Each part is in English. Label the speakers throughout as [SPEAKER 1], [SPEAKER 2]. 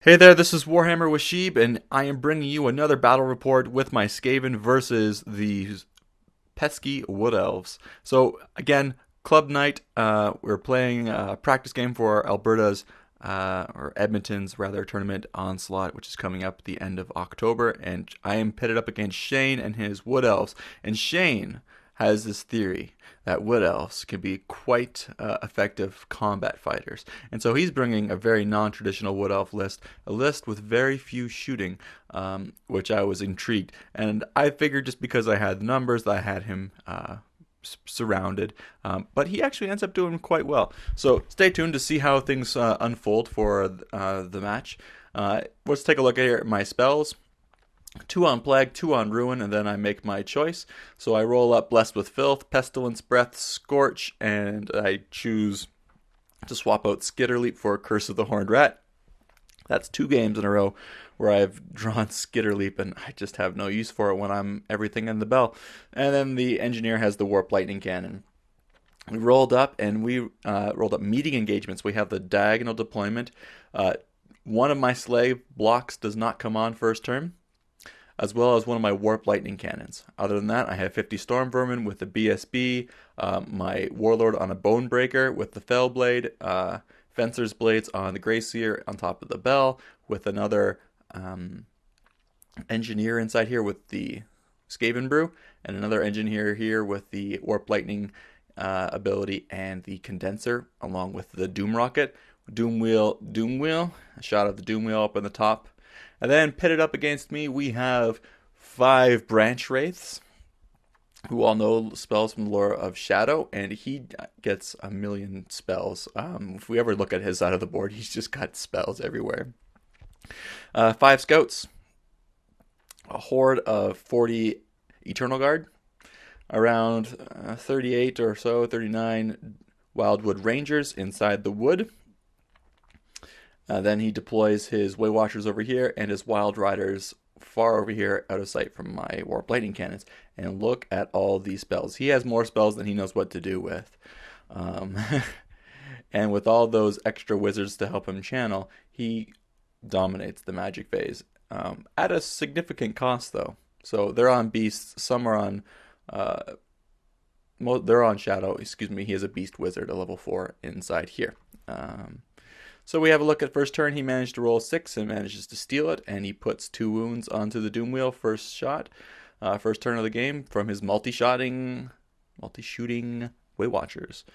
[SPEAKER 1] Hey there, this is Warhammer with Sheeb, and I am bringing you another battle report with my Skaven versus the pesky Wood Elves. So, again, club night. We're playing a practice game for Alberta's, or Edmonton's rather, tournament Onslaught, which is coming up at the end of October. And I am pitted up against Shane and his Wood Elves. And Shane has this theory that Wood Elves can be quite effective combat fighters. And so he's bringing a very non traditional Wood Elf list, a list with very few shooting, which I was intrigued. And I figured just because I had the numbers, that I had him surrounded. But he actually ends up doing quite well. So stay tuned to see how things unfold for the match. Let's take a look at my spells. 2 on Plague, 2 on Ruin, and then I make my choice. So I roll up Blessed with Filth, Pestilence, Breath, Scorch, and I choose to swap out Skitterleap for Curse of the Horned Rat. That's 2 games in a row where I've drawn Skitterleap, and I just have no use for it when I'm everything in the bell. And then the Engineer has the Warp Lightning Cannon. We rolled up, and we rolled up meeting engagements. We have the diagonal deployment. One of my slave blocks does not come on first turn, as well as one of my Warp Lightning Cannons. Other than that, I have 50 Storm Vermin with the BSB, my Warlord on a Bone Breaker with the Fell Blade, Fencer's Blades on the Greyseer on top of the Bell, with another Engineer inside here with the Skaven Brew, and another Engineer here with the Warp Lightning ability and the Condenser, along with the Doom Rocket. Doom Wheel, a shot of the Doom Wheel up on the top. And then pitted up against me, we have 5 Branch Wraiths, who all know spells from the lore of Shadow, and he gets a million spells. If we ever look at his side of the board, he's just got spells everywhere. 5 Scouts, a horde of 40 Eternal Guard, around 38 or so, 39 Wildwood Rangers inside the wood. Then he deploys his Way Watchers over here and his Wild Riders far over here out of sight from my Warp Lightning Cannons. And look at all these spells. He has more spells than he knows what to do with. And with all those extra wizards to help him channel, he dominates the magic phase. At a significant cost, though. So they're on beasts, some are on... they're on Shadow, excuse me. He has a Beast Wizard, a level 4 inside here. So we have a look at first turn. He managed to roll 6 and manages to steal it, and he puts 2 wounds onto the Doom Wheel first shot. First turn of the game from his multi-shooting Way Watchers.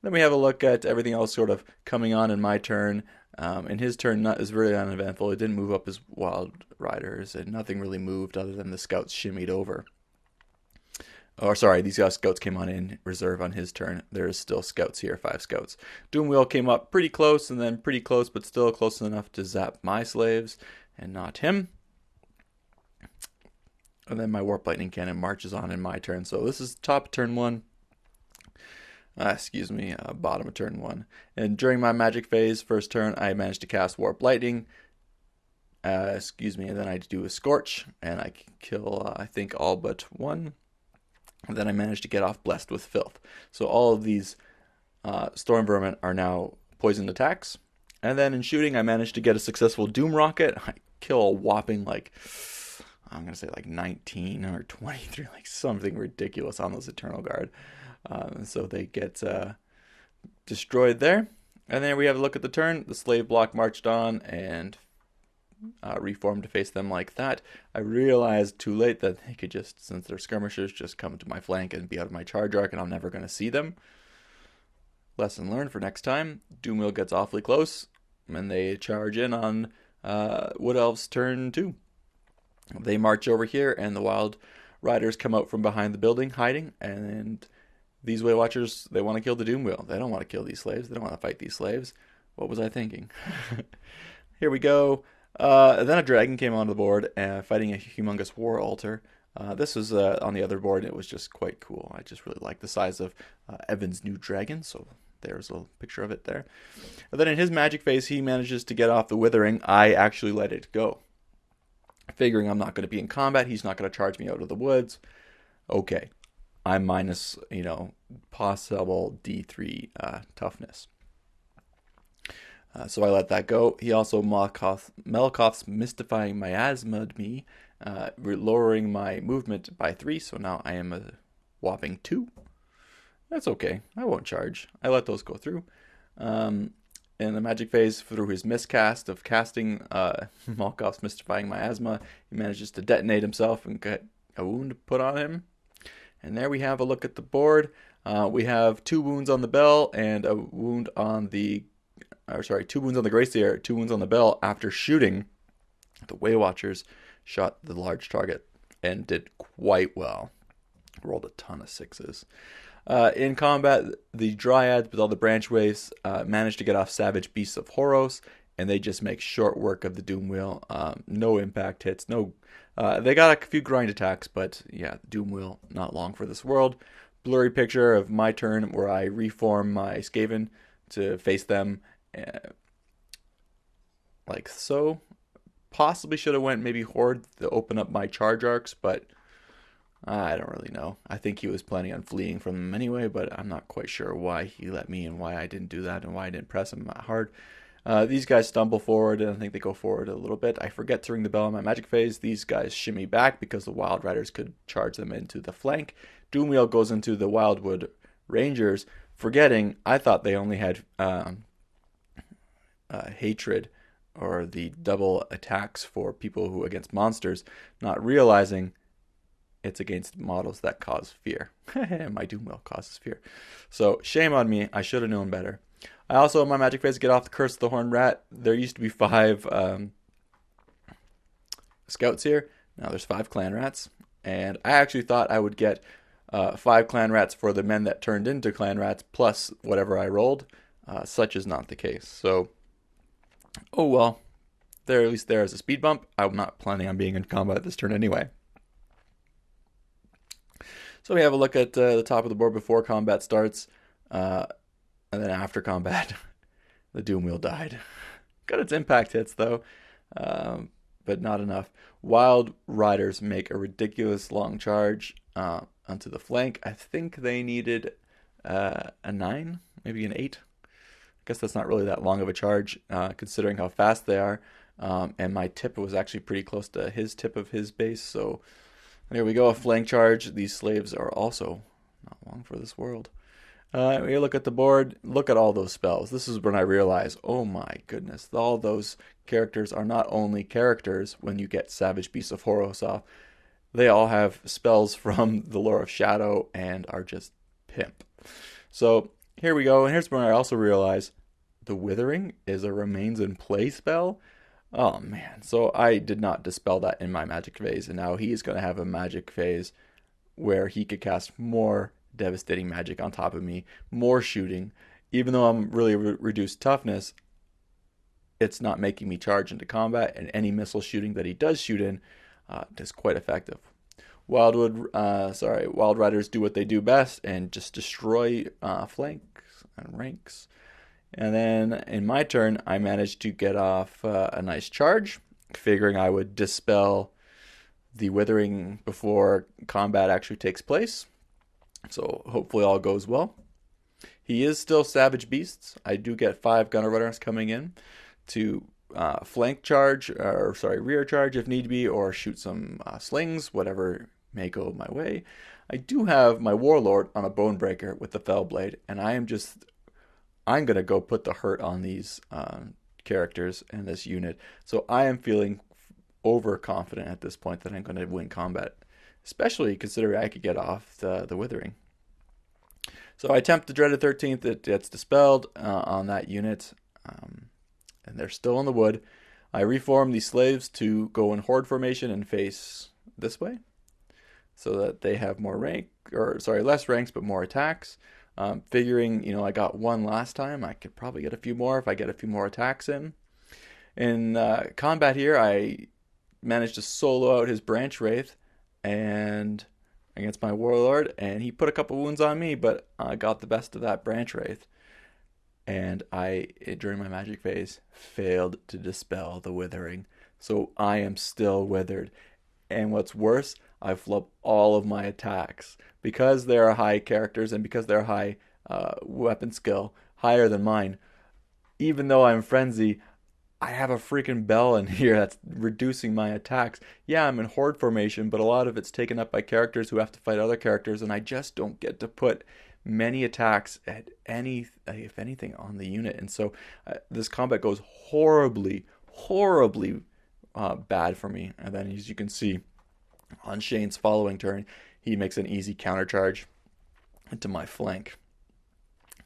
[SPEAKER 1] Then we have a look at everything else sort of coming on in my turn. In his turn is really uneventful. It didn't move up his Wild Riders, and nothing really moved other than the Scouts shimmied over. Or sorry, these Scouts came on in reserve on his turn. There's still Scouts here, 5 Scouts. Doom Wheel came up pretty close, and then pretty close, but still close enough to zap my slaves, and not him. And then my Warp Lightning Cannon marches on in my turn. So this is top of turn 1. Bottom of turn 1. And during my magic phase, first turn, I managed to cast Warp Lightning. And then I do a Scorch, and I kill, I think, all but 1. And then I managed to get off Blessed with Filth. So all of these Storm Vermin are now poisoned attacks. And then in shooting, I managed to get a successful Doom Rocket. I kill a whopping, I'm going to say 19 or 23, something ridiculous on those Eternal Guard. So they get destroyed there. And then we have a look at the turn. The Slave Block marched on and reformed to face them like that. I realized too late that they could just, since they're skirmishers, just come to my flank and be out of my charge arc, and I'm never going to see them. Lesson learned for next time. Doom Wheel gets awfully close, and they charge in on Wood Elves turn 2. They march over here, and the Wild Riders come out from behind the building, hiding, and these Way Watchers, they want to kill the Doom Wheel. They don't want to kill these slaves. They don't want to fight these slaves. What was I thinking? Here we go. Then a dragon came onto the board, fighting a humongous war altar. This was on the other board, and it was just quite cool. I just really like the size of Evan's new dragon, so there's a picture of it there. And then in his magic phase, he manages to get off the Withering. I actually let it go, figuring I'm not going to be in combat. He's not going to charge me out of the woods. Okay, I'm minus, possible D3 toughness. So I let that go. He also Melkoth's Mystifying Miasma'd me, lowering my movement by 3, so now I am a whopping 2. That's okay. I won't charge. I let those go through. In the magic phase, through his miscast of casting Malkoth's Mystifying Miasma, he manages to detonate himself and get a wound put on him. And there we have a look at the board. We have 2 wounds on the bell and a wound on the... 2 wounds on the Gracier, 2 wounds on the bell after shooting. The Way Watchers shot the large target and did quite well. Rolled a ton of 6s. In combat, the Dryads with all the branch waves managed to get off Savage Beasts of Horos, and they just make short work of the Doom Wheel. No impact hits. They got a few grind attacks, but yeah, Doom Wheel, not long for this world. Blurry picture of my turn where I reform my Skaven to face them like so. Possibly should have went maybe Horde to open up my charge arcs, but I don't really know. I think he was planning on fleeing from them anyway, but I'm not quite sure why he let me and why I didn't do that and why I didn't press him that hard. These guys stumble forward, and I think they go forward a little bit. I forget to ring the bell in my magic phase. These guys shimmy back because the Wild Riders could charge them into the flank. Doomwheel goes into the Wildwood Rangers, forgetting I thought they only had hatred or the double attacks for people who against monsters, not realizing it's against models that cause fear. My Doomwheel causes fear. So shame on me. I should have known better. I also, in my magic phase, get off the Curse of the Horned Rat. There used to be 5 scouts here. Now there's 5 clan rats. And I actually thought I would get 5 clan rats for the men that turned into clan rats, plus whatever I rolled. Such is not the case. So, oh well. They're at least there as a speed bump. I'm not planning on being in combat this turn anyway. So we have a look at the top of the board before combat starts, and then after combat, the Doom Wheel died. Got its impact hits though, but not enough. Wild Riders make a ridiculous long charge onto the flank. I think they needed a 9, maybe an 8. I guess that's not really that long of a charge, considering how fast they are. And my tip was actually pretty close to his tip of his base, so... There we go, a flank charge. These slaves are also not long for this world. We look at the board. Look at all those spells. This is when I realize, oh my goodness, all those characters are not only characters when you get Savage Beasts of Horos off. They all have spells from the Lore of Shadow and are just pimp. So here we go. And here's when I also realize the Withering is a Remains in Play spell. Oh man, so I did not dispel that in my magic phase, and now he is going to have a magic phase where he could cast more devastating magic on top of me, more shooting. Even though I'm really reduced toughness, it's not making me charge into combat, and any missile shooting that he does shoot in is quite effective. Wild Riders do what they do best and just destroy flanks and ranks. And then in my turn, I managed to get off a nice charge, figuring I would dispel the Withering before combat actually takes place. So hopefully all goes well. He is still Savage Beasts. I do get 5 Gunner Runners coming in to flank charge, rear charge if need be, or shoot some slings, whatever may go my way. I do have my Warlord on a Bonebreaker with the Fellblade, and I'm going to go put the hurt on these characters and this unit. So I am feeling overconfident at this point that I'm going to win combat, especially considering I could get off the Withering. So I attempt the Dreaded 13th. It gets dispelled on that unit, and they're still in the wood. I reform these slaves to go in horde formation and face this way, so that they have less ranks but more attacks. Figuring, I got 1 last time. I could probably get a few more if I get a few more attacks in. In combat here, I managed to solo out his Branch Wraith and against my Warlord, and he put a couple wounds on me, but I got the best of that Branch Wraith. And I, during my magic phase, failed to dispel the Withering. So I am still withered. And what's worse, I flub all of my attacks. Because they are high characters and because they're high weapon skill, higher than mine, even though I'm frenzy, I have a freaking bell in here that's reducing my attacks. Yeah, I'm in horde formation, but a lot of it's taken up by characters who have to fight other characters, and I just don't get to put many attacks at any, if anything, on the unit. And so this combat goes horribly, horribly bad for me. And then, as you can see, on Shane's following turn, he makes an easy counter charge into my flank.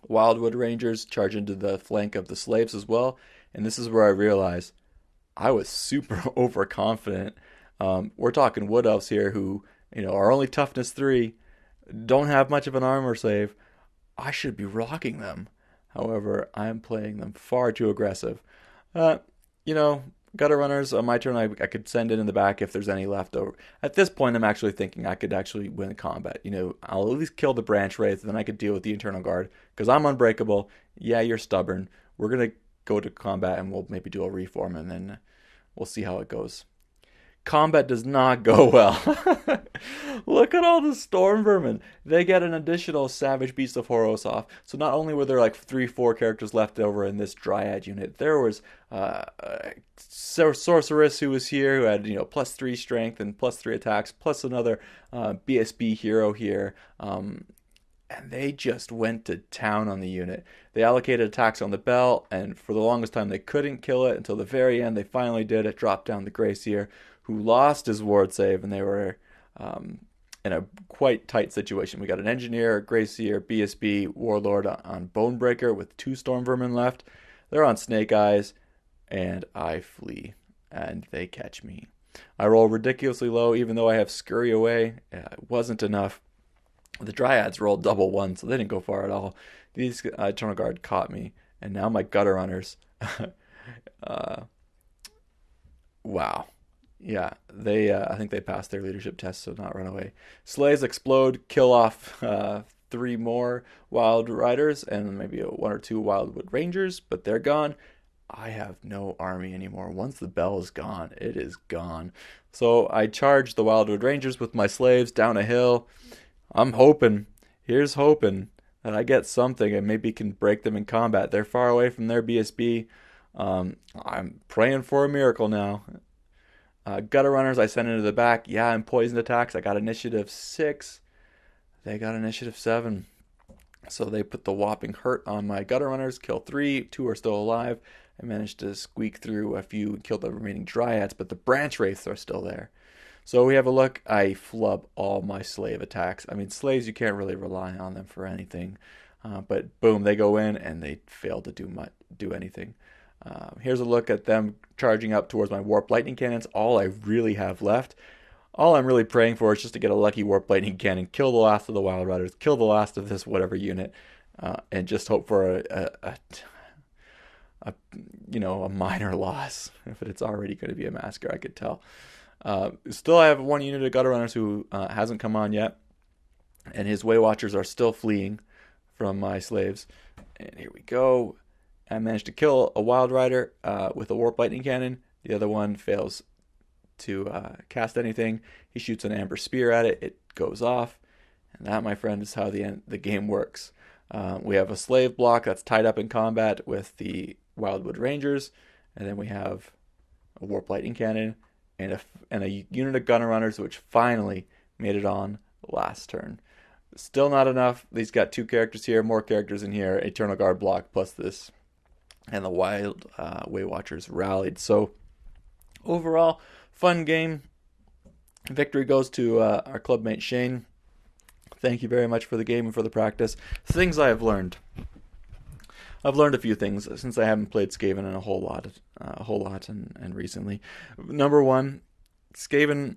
[SPEAKER 1] Wildwood Rangers charge into the flank of the slaves as well. And this is where I realized I was super overconfident. We're talking Wood Elves here who, are only toughness 3, don't have much of an armor save. I should be rocking them. However, I'm playing them far too aggressive. Uh, you know, Gutter Runners, on my turn, I could send it in the back if there's any left over. At this point, I'm actually thinking I could actually win combat. I'll at least kill the Branch Wraith, then I could deal with the Internal Guard. Because I'm unbreakable. Yeah, you're stubborn. We're going to go to combat, and we'll maybe do a reform, and then we'll see how it goes. Combat does not go well. Look at all the Storm Vermin. They get an additional Savage Beast of Horos off. So not only were there like 3-4 characters left over in this Dryad unit, there was a Sorceress who was here who had +3 strength and +3 attacks, plus another BSB hero here. And they just went to town on the unit. They allocated attacks on the bell, and for the longest time they couldn't kill it until the very end. They finally did it, dropped down the Gracier, who lost his ward save, and they were in a quite tight situation. We got an Engineer, Gracier, BSB, Warlord on Bonebreaker with 2 Storm Vermin left. They're on Snake Eyes, and I flee, and they catch me. I roll ridiculously low, even though I have Scurry Away. It wasn't enough. The Dryads rolled double 1, so they didn't go far at all. These Eternal Guard caught me, and now my Gutter Runners. Wow. Yeah, I think they passed their leadership test, so not run away. Slays explode, kill off 3 more Wild Riders, and maybe 1 or 2 Wildwood Rangers, but they're gone. I have no army anymore. Once the bell is gone, it is gone. So I charge the Wildwood Rangers with my slaves down a hill. I'm hoping, here's hoping, that I get something and maybe can break them in combat. They're far away from their BSB. I'm praying for a miracle now. Gutter Runners, I send into the back. Yeah, I'm poisoned attacks. I got initiative 6. They got initiative 7. So they put the whopping hurt on my Gutter Runners, kill 3. 2 are still alive. I managed to squeak through a few and kill the remaining Dryads, but the Branch Wraiths are still there. So we have a look. I flub all my slave attacks. I mean, slaves, you can't really rely on them for anything. But boom, they go in and they fail to do anything. Here's a look at them charging up towards my Warp Lightning Cannons. All I really have left. All I'm really praying for is just to get a lucky Warp Lightning Cannon, kill the last of the Wild Riders, kill the last of this whatever unit, and just hope for a minor loss. If it's already going to be a massacre, I could tell. Still, I have 1 unit of Gutter Runners who hasn't come on yet, and his Way Watchers are still fleeing from my slaves. And here we go. I managed to kill a Wild Rider with a Warp Lightning Cannon. The other one fails to cast anything. He shoots an Amber Spear at it. It goes off. And that, my friend, is how the game works. We have a slave block that's tied up in combat with the Wildwood Rangers. And then we have a Warp Lightning Cannon and a unit of Gunner Runners, which finally made it on last turn. Still not enough. These got 2 characters here, more characters in here, Eternal Guard block plus this. And the Wild Way Watchers rallied. So overall, fun game. Victory goes to our clubmate Shane. Thank you very much for the game and for the practice. Things I have learned. I've learned a few things since I haven't played Skaven in a whole lot and recently. Number 1, Skaven,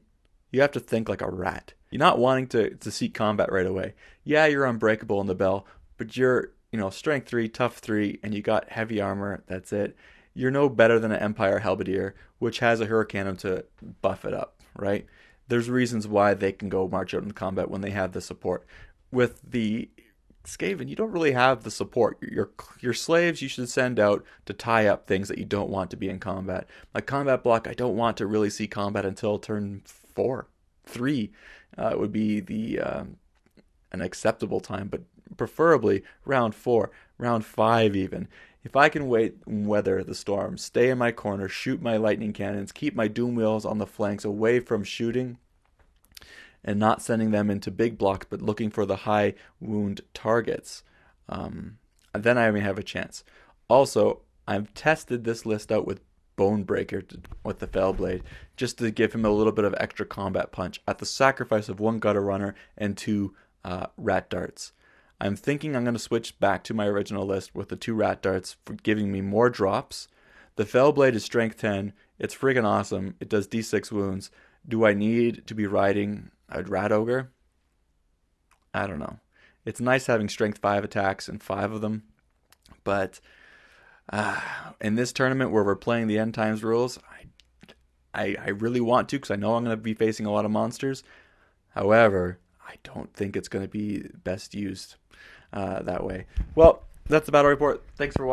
[SPEAKER 1] you have to think like a rat. You're not wanting to seek combat right away. Yeah, you're unbreakable in the bell, but you're strength 3, tough 3, and you got heavy armor. That's it. You're no better than an Empire Halberdier, which has a Hurricanum to buff it up, right? There's reasons why they can go march out in combat when they have the support. With the Skaven, you don't really have the support. Your slaves you should send out to tie up things that you don't want to be in combat. My combat block, I don't want to really see combat until turn 4, 3. It would be an acceptable time, but preferably round 4, round 5 even. If I can weather the storm, stay in my corner, shoot my lightning cannons, keep my doom wheels on the flanks away from shooting, and not sending them into big blocks, but looking for the high wound targets, then I may have a chance. Also, I've tested this list out with Bonebreaker with the Fellblade, just to give him a little bit of extra combat punch at the sacrifice of one Gutter Runner and two Rat Darts. I'm thinking I'm going to switch back to my original list with the two Rat Darts for giving me more drops. The Fellblade is strength 10. It's freaking awesome. It does d6 wounds. Do I need to be riding a Rat Ogre? I don't know. It's nice having strength 5 attacks and 5 of them, but in this tournament where we're playing the End Times rules, I really want to, because I know I'm going to be facing a lot of monsters. However, I don't think it's going to be best used that way. Well, that's the battle report. Thanks for watching.